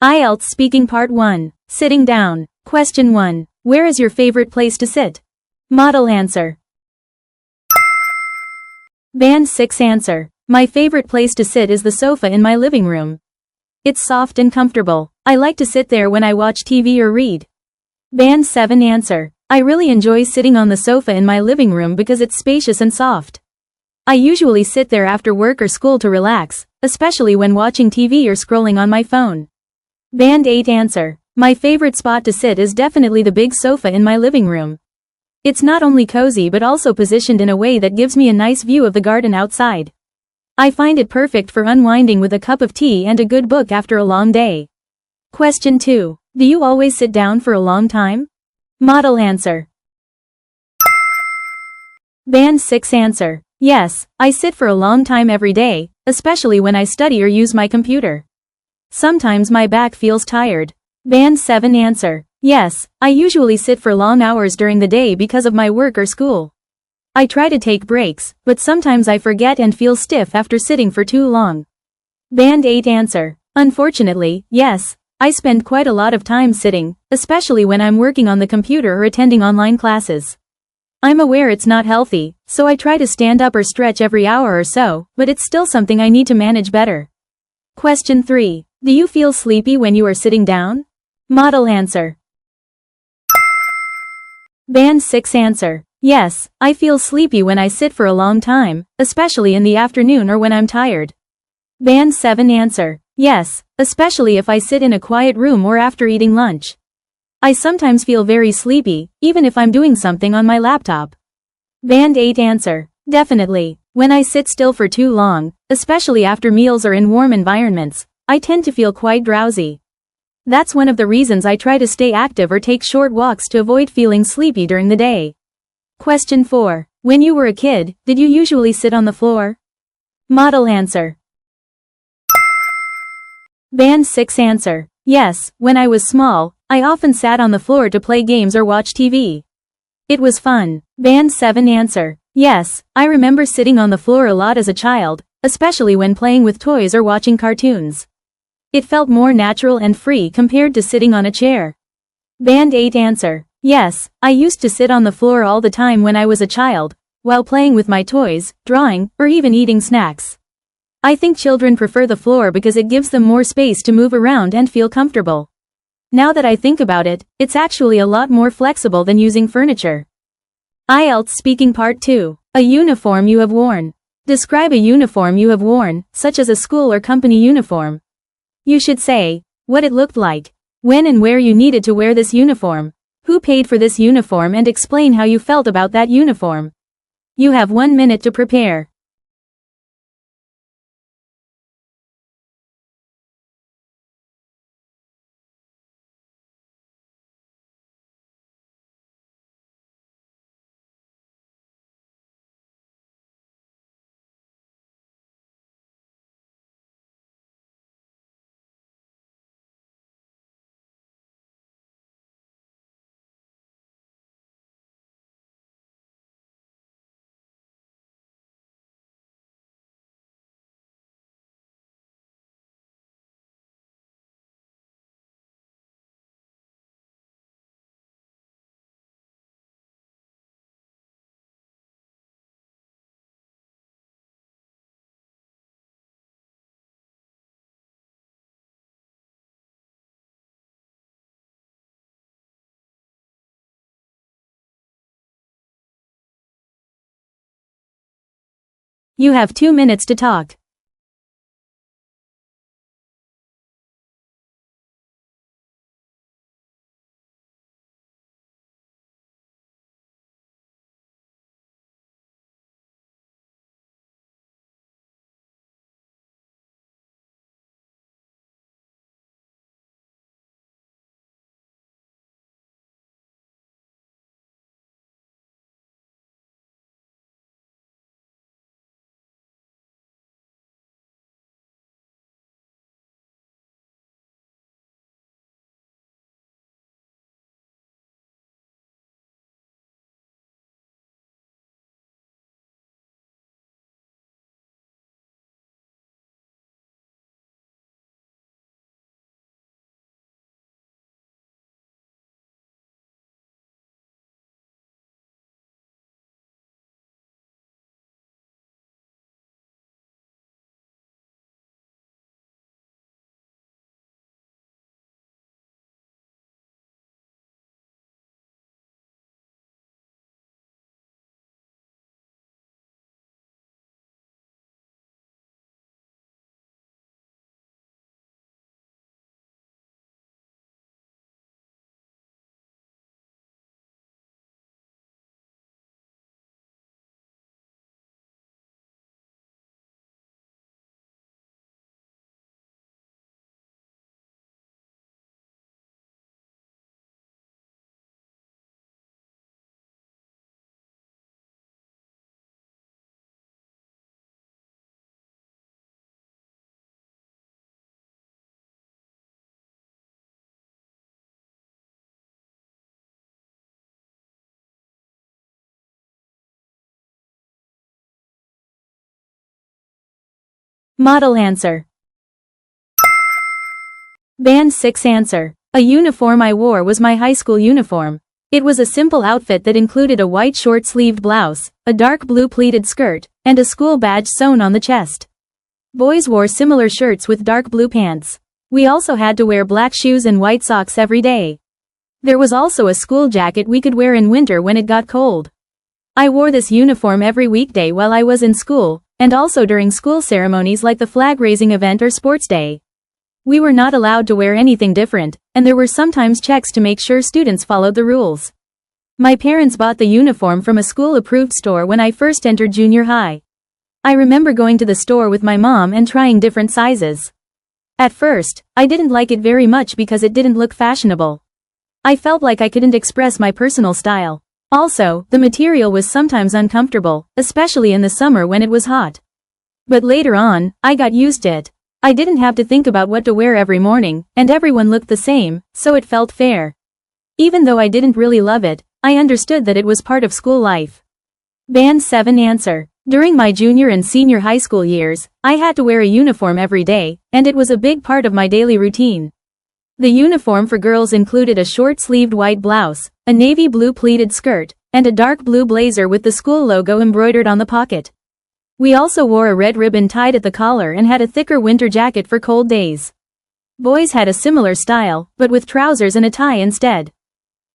IELTS Speaking Part 1. Sitting down. Question 1. Where is your favorite place to sit? Model answer. Band 6 answer. My favorite place to sit is the sofa in my living room. It's soft and comfortable. I like to sit there when I watch TV or read. Band 7 answer. I really enjoy sitting on the sofa in my living room because it's spacious and soft. I usually sit there after work or school to relax, especially when watching TV or scrolling on my phone. Band 8 answer. My favorite spot to sit is definitely the big sofa in my living room. It's not only cozy but also positioned in a way that gives me a nice view of the garden outside. I find it perfect for unwinding with a cup of tea and a good book after a long day. Question 2. Do you always sit down for a long time? Model answer. Band 6 answer. Yes, I sit for a long time every day, especially when I study or use my computer. Sometimes my back feels tired. Band 7 answer. Yes, I usually sit for long hours during the day because of my work or school. I try to take breaks, but sometimes I forget and feel stiff after sitting for too long. Band 8 answer. Unfortunately, yes, I spend quite a lot of time sitting, especially when I'm working on the computer or attending online classes. I'm aware it's not healthy, so I try to stand up or stretch every hour or so, but it's still something I need to manage better. Question 3. Do you feel sleepy when you are sitting down? Model answer. Band 6 answer. Yes, I feel sleepy when I sit for a long time, especially in the afternoon or when I'm tired. Band 7 answer. Yes, especially if I sit in a quiet room or after eating lunch. I sometimes feel very sleepy, even if I'm doing something on my laptop. Band 8 answer. Definitely. When I sit still for too long, especially after meals or in warm environments, I tend to feel quite drowsy. That's one of the reasons I try to stay active or take short walks to avoid feeling sleepy during the day. Question 4. When you were a kid, did you usually sit on the floor? Model answer. Band 6 answer. Yes, when I was small, I often sat on the floor to play games or watch TV. It was fun. Band 7 answer. Yes, I remember sitting on the floor a lot as a child, especially when playing with toys or watching cartoons. It felt more natural and free compared to sitting on a chair. Band 8 answer. Yes, I used to sit on the floor all the time when I was a child, while playing with my toys, drawing, or even eating snacks. I think children prefer the floor because it gives them more space to move around and feel comfortable. Now that I think about it, it's actually a lot more flexible than using furniture. IELTS Speaking Part 2. A uniform you have worn. Describe a uniform you have worn, such as a school or company uniform. You should say what it looked like, when and where you needed to wear this uniform, who paid for this uniform, and explain how you felt about that uniform. You have 1 minute to prepare. You have 2 minutes to talk. Model answer. Band 6 answer. A uniform I wore was my high school uniform. It was a simple outfit that included a white short-sleeved blouse, a dark blue pleated skirt, and a school badge sewn on the chest. Boys wore similar shirts with dark blue pants. We also had to wear black shoes and white socks every day. There was also a school jacket we could wear in winter when it got cold. I wore this uniform every weekday while I was in school, and also during school ceremonies like the flag-raising event or sports day. We were not allowed to wear anything different, and there were sometimes checks to make sure students followed the rules. My parents bought the uniform from a school-approved store when I first entered junior high. I remember going to the store with my mom and trying different sizes. At first, I didn't like it very much because it didn't look fashionable. I felt like I couldn't express my personal style. Also, the material was sometimes uncomfortable, especially in the summer when it was hot. But later on, I got used to it. I didn't have to think about what to wear every morning, and everyone looked the same, so it felt fair. Even though I didn't really love it, I understood that it was part of school life. Band 7 answer. During my junior and senior high school years, I had to wear a uniform every day, and it was a big part of my daily routine. The uniform for girls included a short-sleeved white blouse, a navy blue pleated skirt, and a dark blue blazer with the school logo embroidered on the pocket. We also wore a red ribbon tied at the collar and had a thicker winter jacket for cold days. Boys had a similar style, but with trousers and a tie instead.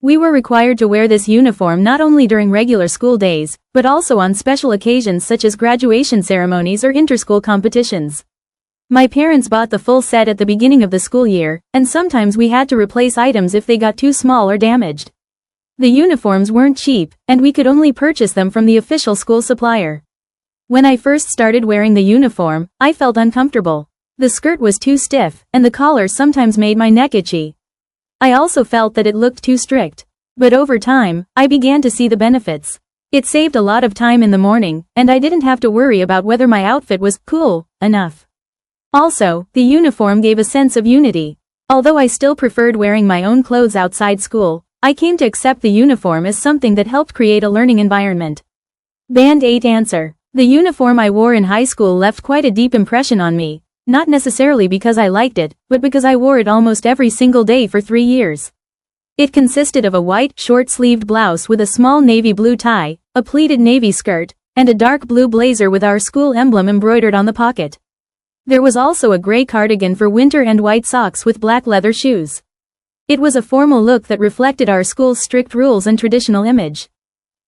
We were required to wear this uniform not only during regular school days, but also on special occasions such as graduation ceremonies or inter-school competitions. My parents bought the full set at the beginning of the school year, and sometimes we had to replace items if they got too small or damaged. The uniforms weren't cheap, and we could only purchase them from the official school supplier. When I first started wearing the uniform, I felt uncomfortable. The skirt was too stiff, and the collar sometimes made my neck itchy. I also felt that it looked too strict. But over time, I began to see the benefits. It saved a lot of time in the morning, and I didn't have to worry about whether my outfit was cool enough. Also, the uniform gave a sense of unity. Although I still preferred wearing my own clothes outside school, I came to accept the uniform as something that helped create a learning environment. Band 8 answer. The uniform I wore in high school left quite a deep impression on me, not necessarily because I liked it, but because I wore it almost every single day for 3 years. It consisted of a white, short-sleeved blouse with a small navy blue tie, a pleated navy skirt, and a dark blue blazer with our school emblem embroidered on the pocket. There was also a gray cardigan for winter and white socks with black leather shoes. It was a formal look that reflected our school's strict rules and traditional image.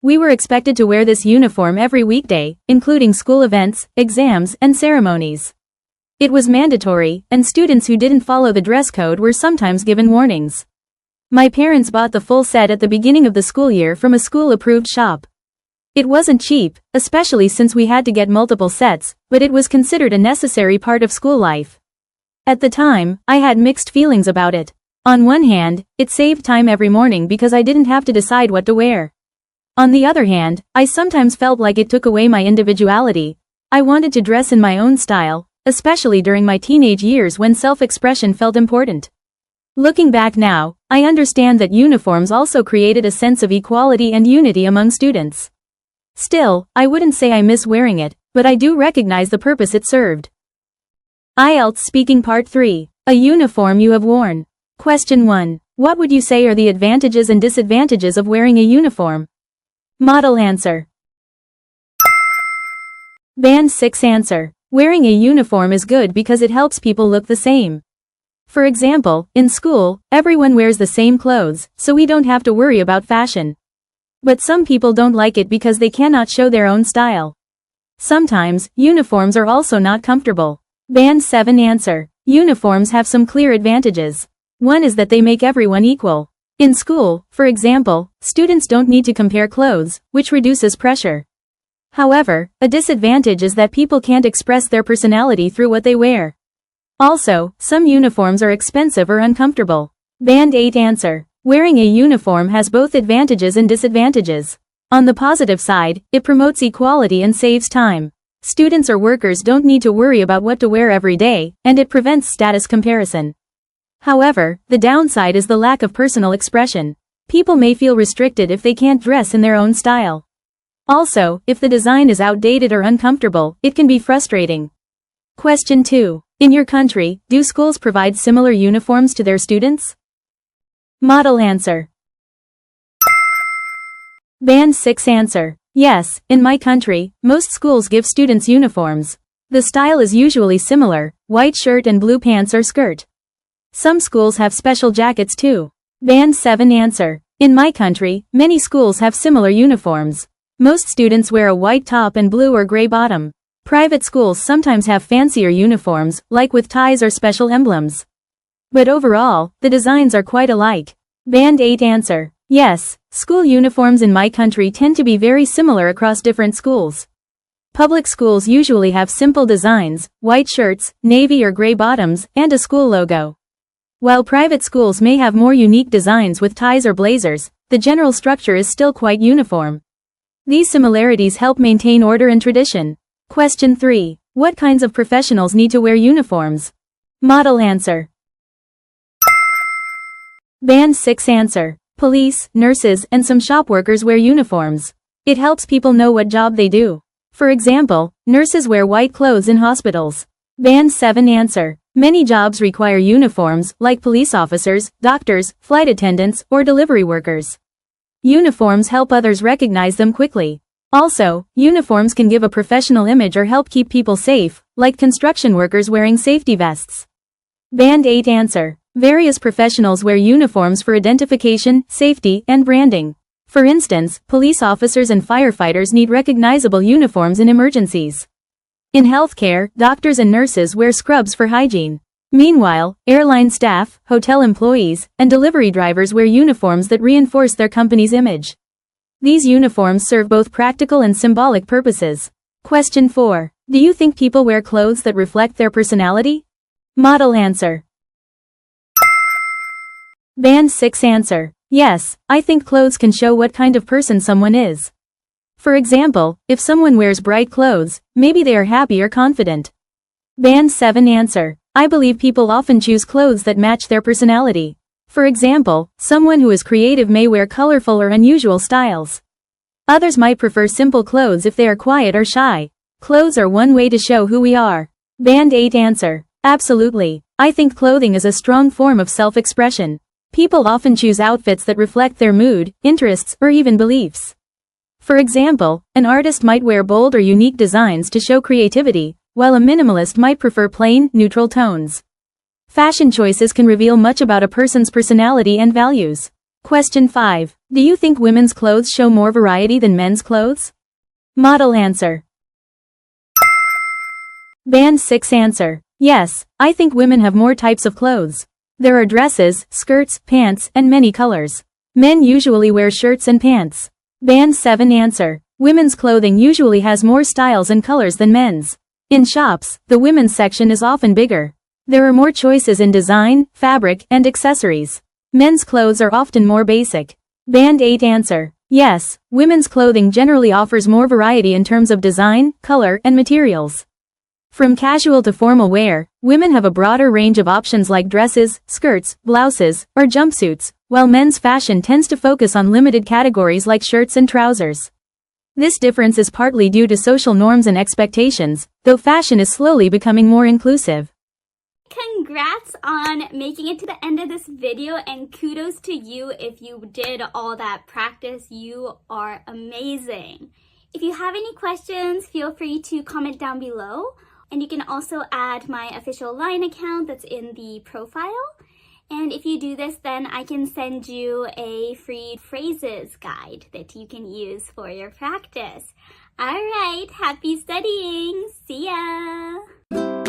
We were expected to wear this uniform every weekday, including school events, exams, and ceremonies. It was mandatory, and students who didn't follow the dress code were sometimes given warnings. My parents bought the full set at the beginning of the school year from a school-approved shop. It wasn't cheap, especially since we had to get multiple sets, but it was considered a necessary part of school life. At the time, I had mixed feelings about it. On one hand, it saved time every morning because I didn't have to decide what to wear. On the other hand, I sometimes felt like it took away my individuality. I wanted to dress in my own style, especially during my teenage years when self-expression felt important. Looking back now, I understand that uniforms also created a sense of equality and unity among students. Still, I wouldn't say I miss wearing it, but I do recognize the purpose it served. IELTS Speaking Part 3. A uniform you have worn. Question 1. What would you say are the advantages and disadvantages of wearing a uniform? Model answer. Band 6 answer. Wearing a uniform is good because it helps people look the same. For example, in school, everyone wears the same clothes, so we don't have to worry about fashion. But some people don't like it because they cannot show their own style. Sometimes, uniforms are also not comfortable. Band 7 answer. Uniforms have some clear advantages. One is that they make everyone equal. In school, for example, students don't need to compare clothes, which reduces pressure. However, a disadvantage is that people can't express their personality through what they wear. Also, some uniforms are expensive or uncomfortable. Band 8 answer. Wearing a uniform has both advantages and disadvantages. On the positive side, it promotes equality and saves time. Students or workers don't need to worry about what to wear every day, and it prevents status comparison. However, the downside is the lack of personal expression. People may feel restricted if they can't dress in their own style. Also, if the design is outdated or uncomfortable, it can be frustrating. Question 2. In your country, do schools provide similar uniforms to their students? Model answer. Band 6 answer. Yes, in my country, most schools give students uniforms. The style is usually similar, white shirt and blue pants or skirt. Some schools have special jackets too. Band 7 answer. In my country, many schools have similar uniforms. Most students wear a white top and blue or gray bottom. Private schools sometimes have fancier uniforms, like with ties or special emblems. But overall, the designs are quite alike. Band 8 answer. Yes, school uniforms in my country tend to be very similar across different schools. Public schools usually have simple designs, white shirts, navy or gray bottoms, and a school logo. While private schools may have more unique designs with ties or blazers, the general structure is still quite uniform. These similarities help maintain order and tradition. Question 3. What kinds of professionals need to wear uniforms? Model answer. Band 6 answer. Police, nurses, and some shop workers wear uniforms. It helps people know what job they do. For example, nurses wear white clothes in hospitals. Band 7 answer. Many jobs require uniforms, like police officers, doctors, flight attendants, or delivery workers. Uniforms help others recognize them quickly. Also, uniforms can give a professional image or help keep people safe, like construction workers wearing safety vests. Band 8 answer. Various professionals wear uniforms for identification, safety, and branding. For instance, police officers and firefighters need recognizable uniforms in emergencies. In healthcare, doctors and nurses wear scrubs for hygiene. Meanwhile, airline staff, hotel employees, and delivery drivers wear uniforms that reinforce their company's image. These uniforms serve both practical and symbolic purposes. Question 4. Do you think people wear clothes that reflect their personality? Model answer. Band 6 answer. Yes, I think clothes can show what kind of person someone is. For example, if someone wears bright clothes, maybe they are happy or confident. Band 7 answer. I believe people often choose clothes that match their personality. For example, someone who is creative may wear colorful or unusual styles. Others might prefer simple clothes if they are quiet or shy. Clothes are one way to show who we are. Band 8 answer. Absolutely. I think clothing is a strong form of self-expression. People often choose outfits that reflect their mood, interests, or even beliefs. For example, an artist might wear bold or unique designs to show creativity, while a minimalist might prefer plain, neutral tones. Fashion choices can reveal much about a person's personality and values. Question 5. Do you think women's clothes show more variety than men's clothes? Model answer. Band 6 answer. Yes, I think women have more types of clothes. There are dresses, skirts, pants, and many colors. Men usually wear shirts and pants. Band 7 answer. Women's clothing usually has more styles and colors than men's. In shops, the women's section is often bigger. There are more choices in design, fabric, and accessories. Men's clothes are often more basic. Band 8 answer. Yes, women's clothing generally offers more variety in terms of design, color, and materials. From casual to formal wear, women have a broader range of options like dresses, skirts, blouses, or jumpsuits, while men's fashion tends to focus on limited categories like shirts and trousers. This difference is partly due to social norms and expectations, though fashion is slowly becoming more inclusive. Congrats on making it to the end of this video, and kudos to you if you did all that practice. You are amazing. If you have any questions, feel free to comment down below. And you can also add my official LINE account that's in the profile. And if you do this, then I can send you a free phrases guide that you can use for your practice. All right, happy studying. See ya.